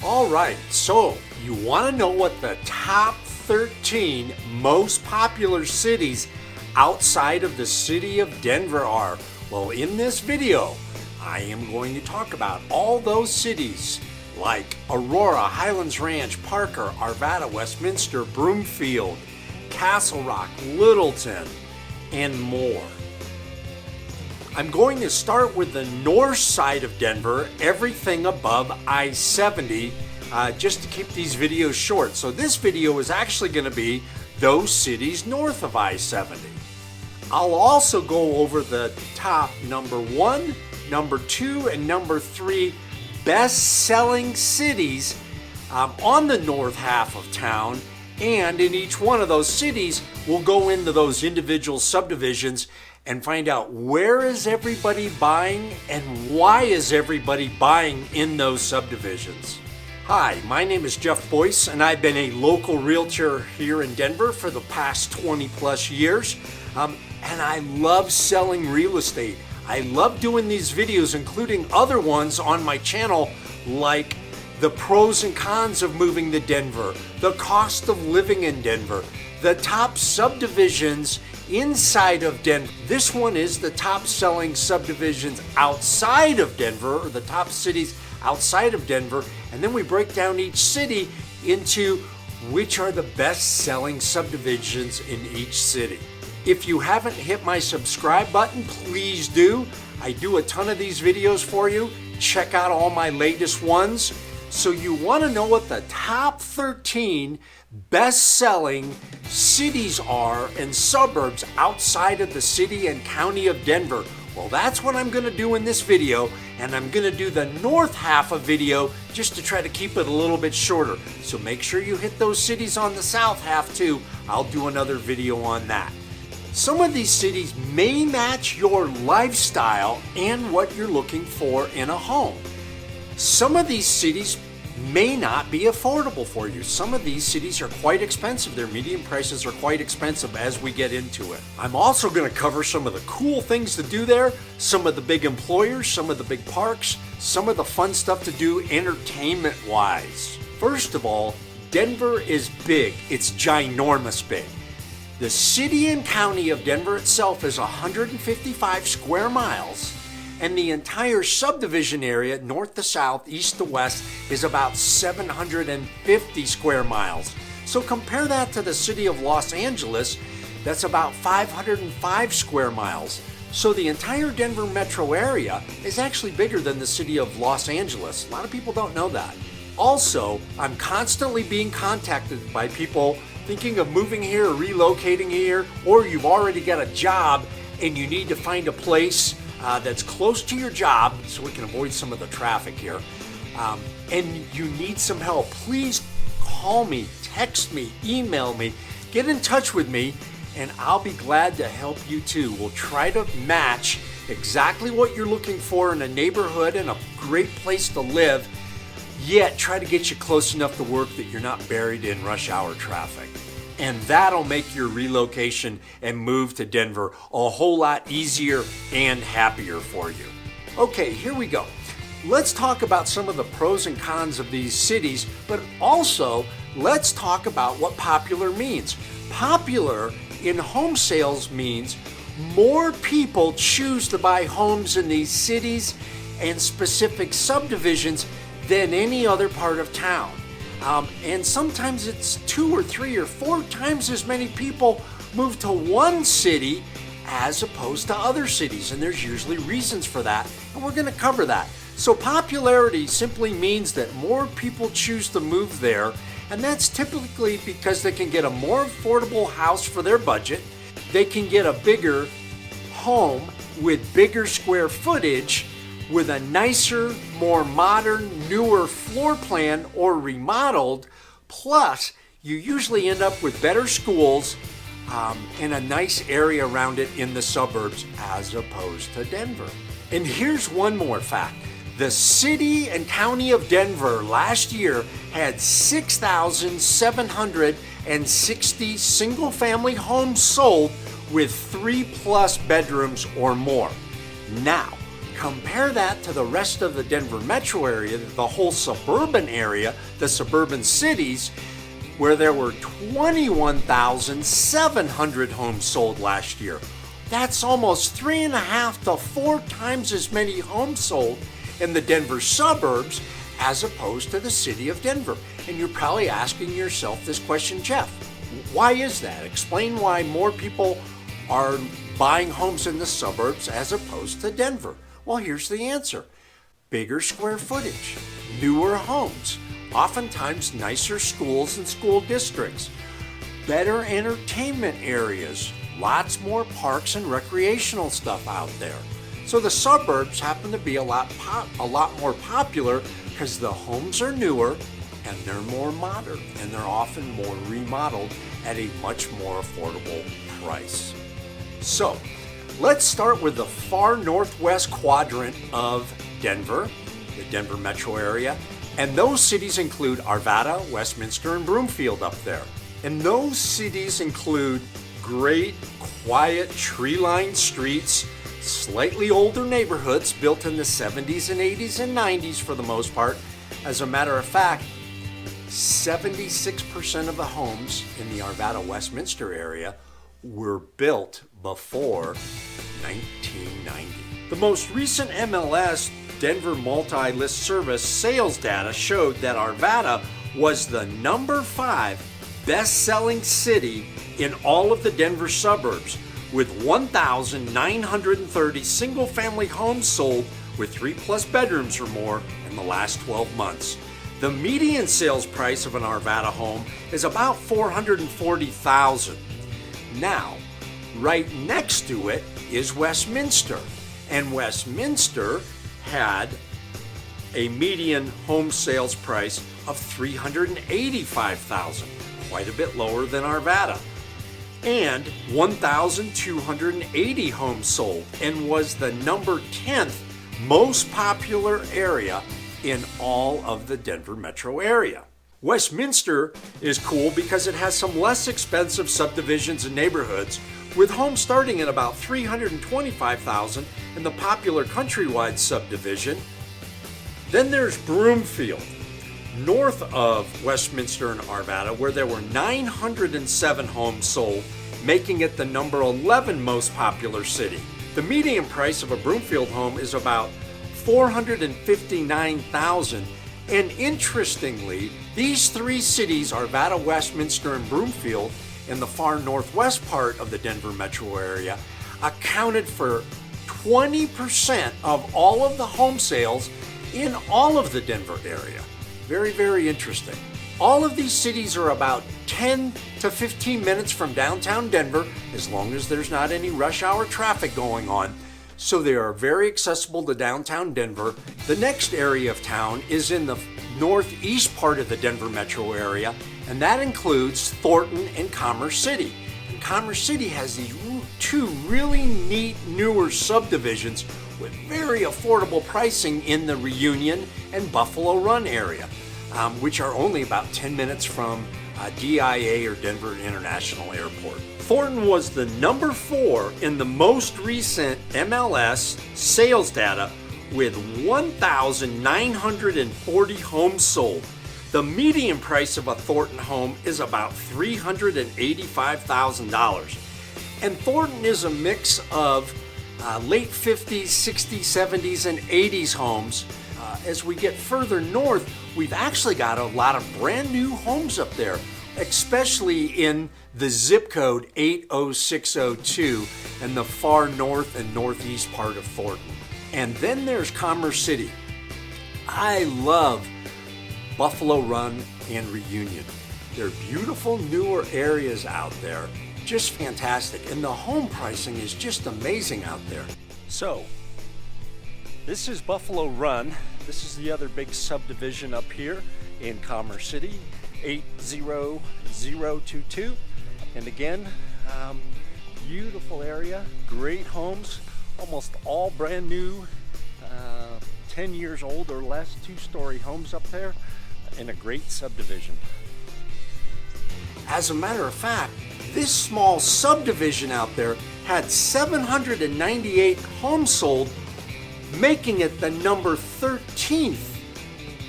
All right, so you want to know what the top 13 most popular cities outside of the city of Denver are? Well, in this video, I am going to talk about all those cities like Aurora, Highlands Ranch, Parker, Arvada, Westminster, Broomfield, Castle Rock, Littleton, and more. I'm going to start with the north side of Denver, everything above I-70, just to keep these videos short. So this video is actually going to be those cities north of I-70. I'll also go over the top number 1, number 2, and number 3 best-selling cities on the north half of town. And in each one of those cities, we'll go into those individual subdivisions and find out where is everybody buying and why is everybody buying in those subdivisions. Hi, my name is Jeff Boyce, and I've been a local realtor here in Denver for the past 20 plus years. And I love selling real estate. I love doing these videos, including other ones on my channel, like the pros and cons of moving to Denver, the cost of living in Denver, the top subdivisions inside of Denver. This one is the top selling subdivisions outside of Denver, or the top cities outside of Denver. And then we break down each city into which are the best selling subdivisions in each city. If you haven't hit my subscribe button, please do. I do a ton of these videos for you. Check out all my latest ones. So you want to know what the top 13 best-selling cities are and suburbs outside of the city and county of Denver. Well, that's what I'm going to do in this video, and I'm going to do the north half of video just to try to keep it a little bit shorter. So make sure you hit those cities on the south half too. I'll do another video on that. Some of these cities may match your lifestyle and what you're looking for in a home. Some of these cities may not be affordable for you. Some of these cities are quite expensive. Their median prices are quite expensive as we get into it. I'm also going to cover some of the cool things to do there, some of the big employers, some of the big parks, some of the fun stuff to do entertainment-wise. First of all, Denver is big. It's ginormous big. The city and county of Denver itself is 155 square miles, and the entire subdivision area, north to south, east to west, is about 750 square miles. So compare that to the city of Los Angeles, that's about 505 square miles. So the entire Denver metro area is actually bigger than the city of Los Angeles. A lot of people don't know that. Also, I'm constantly being contacted by people thinking of moving here or relocating here, or you've already got a job and you need to find a place that's close to your job so we can avoid some of the traffic here, and you need some help. Please call me, text me, email me, get in touch with me, and I'll be glad to help you too. We'll try to match exactly what you're looking for in a neighborhood and a great place to live, yet try to get you close enough to work that you're not buried in rush hour traffic. And that'll make your relocation and move to Denver a whole lot easier and happier for you. Okay, here we go. Let's talk about some of the pros and cons of these cities, but also let's talk about what popular means. Popular in home sales means more people choose to buy homes in these cities and specific subdivisions than any other part of town. And sometimes it's 2 or 3 or 4 times as many people move to one city as opposed to other cities. And there's usually reasons for that, and we're going to cover that. So popularity simply means that more people choose to move there, and that's typically because they can get a more affordable house for their budget. They can get a bigger home with bigger square footage, with a nicer, more modern, newer floor plan or remodeled. Plus, you usually end up with better schools and a nice area around it in the suburbs as opposed to Denver. And here's one more fact. The city and county of Denver last year had 6,760 single-family homes sold with 3+ bedrooms or more. Now, Compare that to the rest of the Denver metro area, the whole suburban area, the suburban cities, where there were 21,700 homes sold last year. That's almost 3.5 to 4 times as many homes sold in the Denver suburbs as opposed to the city of Denver. And you're probably asking yourself this question, Jeff, why is that? Explain why more people are buying homes in the suburbs as opposed to Denver. Well, here's the answer. Bigger square footage, newer homes, oftentimes nicer schools and school districts, better entertainment areas, lots more parks and recreational stuff out there. So the suburbs happen to be a lot more popular because the homes are newer and they're more modern and they're often more remodeled at a much more affordable price. So let's start with the far northwest quadrant of Denver, the Denver metro area, and those cities include Arvada, Westminster, and Broomfield up there. And those cities include great, quiet, tree-lined streets, slightly older neighborhoods built in the 70s and 80s and 90s for the most part. As a matter of fact, 76% of the homes in the Arvada, Westminster area were built before 1990. The most recent MLS Denver Multi-List Service sales data showed that Arvada was the number 5 best-selling city in all of the Denver suburbs, with 1,930 single-family homes sold with 3+ bedrooms or more in the last 12 months. The median sales price of an Arvada home is about $440,000. Now, right next to it is Westminster, and Westminster had a median home sales price of $385,000, quite a bit lower than Arvada, and 1,280 homes sold, and was the number 10th most popular area in all of the Denver metro area. Westminster is cool because it has some less expensive subdivisions and neighborhoods, with homes starting at about $325,000 in the popular Countrywide subdivision. Then there's Broomfield, north of Westminster and Arvada, where there were 907 homes sold, making it the number 11 most popular city. The median price of a Broomfield home is about $459,000, and interestingly, these 3 cities, Arvada, Westminster, and Broomfield, in the far northwest part of the Denver metro area, accounted for 20% of all of the home sales in all of the Denver area. Very, very interesting. All of these cities are about 10 to 15 minutes from downtown Denver, as long as there's not any rush hour traffic going on. So they are very accessible to downtown Denver. The next area of town is in the northeast part of the Denver metro area, and that includes Thornton and Commerce City. And Commerce City has these 2 really neat newer subdivisions with very affordable pricing in the Reunion and Buffalo Run area, which are only about 10 minutes from DIA or Denver International Airport. Thornton was the number 4 in the most recent MLS sales data with 1,940 homes sold. The median price of a Thornton home is about $385,000. And Thornton is a mix of late 50s, 60s, 70s, and 80s homes. As we get further north, we've actually got a lot of brand new homes up there, especially in the zip code 80602 in the far north and northeast part of Thornton. And then there's Commerce City. I love Buffalo Run and Reunion. They're beautiful newer areas out there, just fantastic. And the home pricing is just amazing out there. So, this is Buffalo Run. This is the other big subdivision up here in Commerce City, 80022. And again, beautiful area, great homes, almost all brand new, 10 years old or less, 2-story homes up there, in a great subdivision. As a matter of fact, this small subdivision out there had 798 homes sold making it the number 13th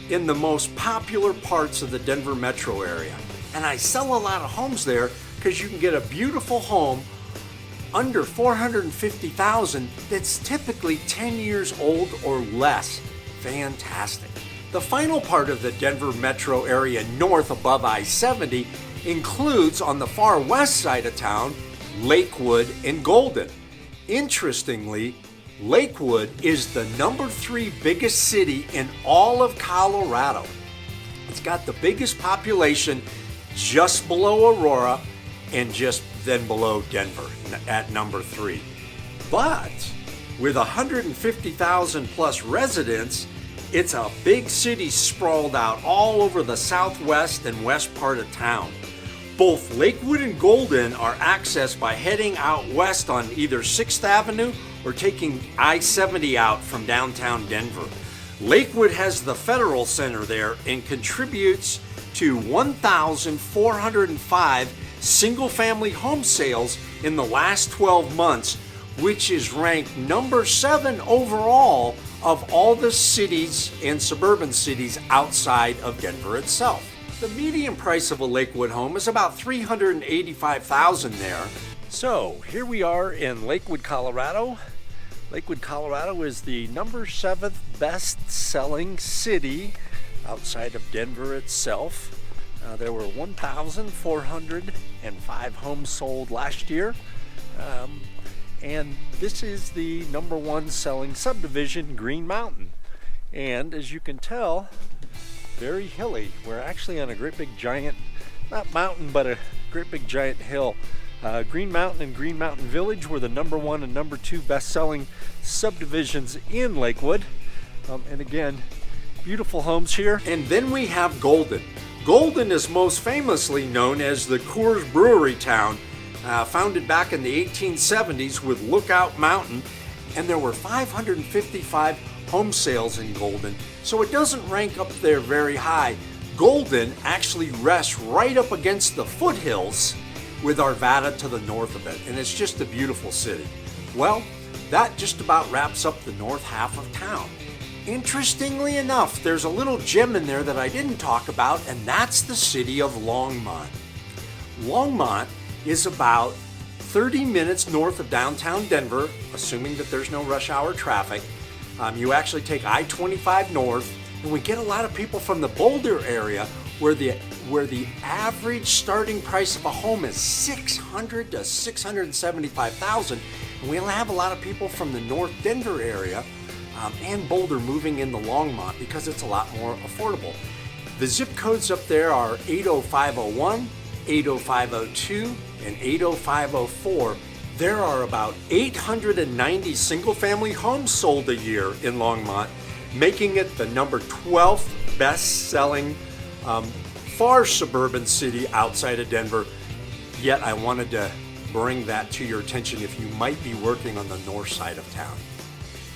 in the most popular parts of the Denver metro area. And I sell a lot of homes there because you can get a beautiful home under $450,000 that's typically 10 years old or less. Fantastic. The final part of the Denver metro area north above I-70 includes, on the far west side of town, Lakewood and Golden. Interestingly, Lakewood is the number 3 biggest city in all of Colorado. It's got the biggest population just below Aurora and just then below Denver at number 3. But with 150,000 plus residents, it's a big city sprawled out all over the southwest and west part of town. Both Lakewood and Golden are accessed by heading out west on either 6th Avenue or taking I-70 out from downtown Denver. Lakewood has the Federal Center there and contributes to 1,405 single-family home sales in the last 12 months, which is ranked number 7 overall of all the cities and suburban cities outside of Denver itself. The median price of a Lakewood home is about $385,000 there. So here we are in Lakewood, Colorado. Lakewood, Colorado is the number 7th best-selling city outside of Denver itself. There were 1,405 homes sold last year. And this is the number 1 selling subdivision, Green Mountain. And as you can tell, very hilly. We're actually on a great big giant, not mountain, but a great big giant hill. Green Mountain and Green Mountain Village were the number 1 and number 2 best-selling subdivisions in Lakewood. And again, beautiful homes here. And then we have Golden. Golden is most famously known as the Coors Brewery town, founded back in the 1870s with Lookout Mountain, and there were 555 home sales in Golden, so it doesn't rank up there very high. Golden actually rests right up against the foothills with Arvada to the north of it, and it's just a beautiful city. Well, that just about wraps up the north half of town. Interestingly enough, there's a little gem in there that I didn't talk about, and that's the city of Longmont. Longmont is about 30 minutes north of downtown Denver, assuming that there's no rush hour traffic. You actually take I-25 north, and we get a lot of people from the Boulder area where the average starting price of a home is $600,000 to $675,000, and we have a lot of people from the North Denver area and Boulder moving into Longmont because it's a lot more affordable. The zip codes up there are 80501, 80502, and 80504. There are about 890 single-family homes sold a year in Longmont, making it the number 12th best-selling far suburban city outside of Denver. Yet I wanted to bring that to your attention if you might be working on the north side of town.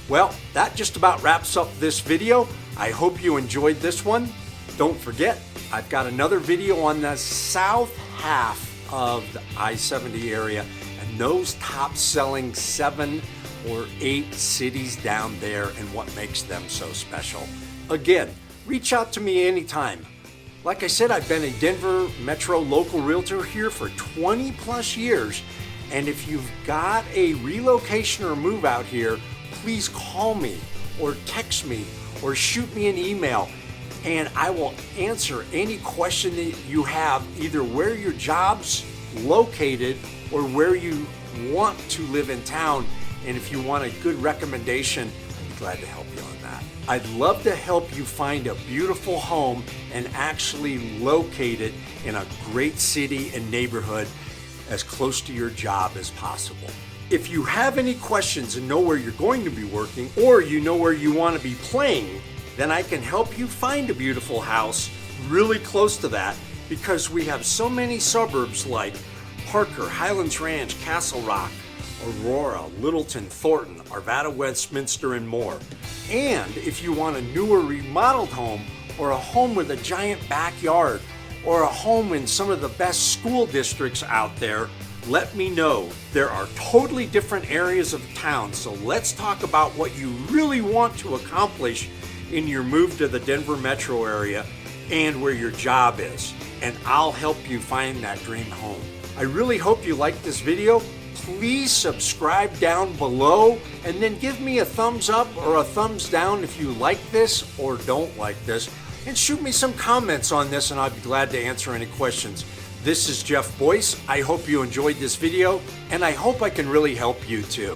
Well, that just about wraps up this video. I hope you enjoyed this one. Don't forget, I've got another video on the south half of the I-70 area and those top selling 7 or 8 cities down there and what makes them so special. Again, reach out to me anytime. Like I said, I've been a Denver Metro local realtor here for 20 plus years. And if you've got a relocation or move out here, please call me or text me or shoot me an email, and I will answer any question that you have, either where your job's located or where you want to live in town. And if you want a good recommendation, I'd be glad to help you on that. I'd love to help you find a beautiful home and actually locate it in a great city and neighborhood as close to your job as possible. If you have any questions and know where you're going to be working, or you know where you want to be playing, then I can help you find a beautiful house really close to that, because we have so many suburbs like Parker, Highlands Ranch, Castle Rock, Aurora, Littleton, Thornton, Arvada, Westminster, and more. And if you want a newer remodeled home, or a home with a giant backyard, or a home in some of the best school districts out there, let me know. There are totally different areas of town, so let's talk about what you really want to accomplish in your move to the Denver metro area and where your job is, and I'll help you find that dream home. I really hope you liked this video. Please subscribe down below and then give me a thumbs up or a thumbs down if you like this or don't like this, and shoot me some comments on this and I'll be glad to answer any questions. This is Jeff Boyce. I hope you enjoyed this video and I hope I can really help you too.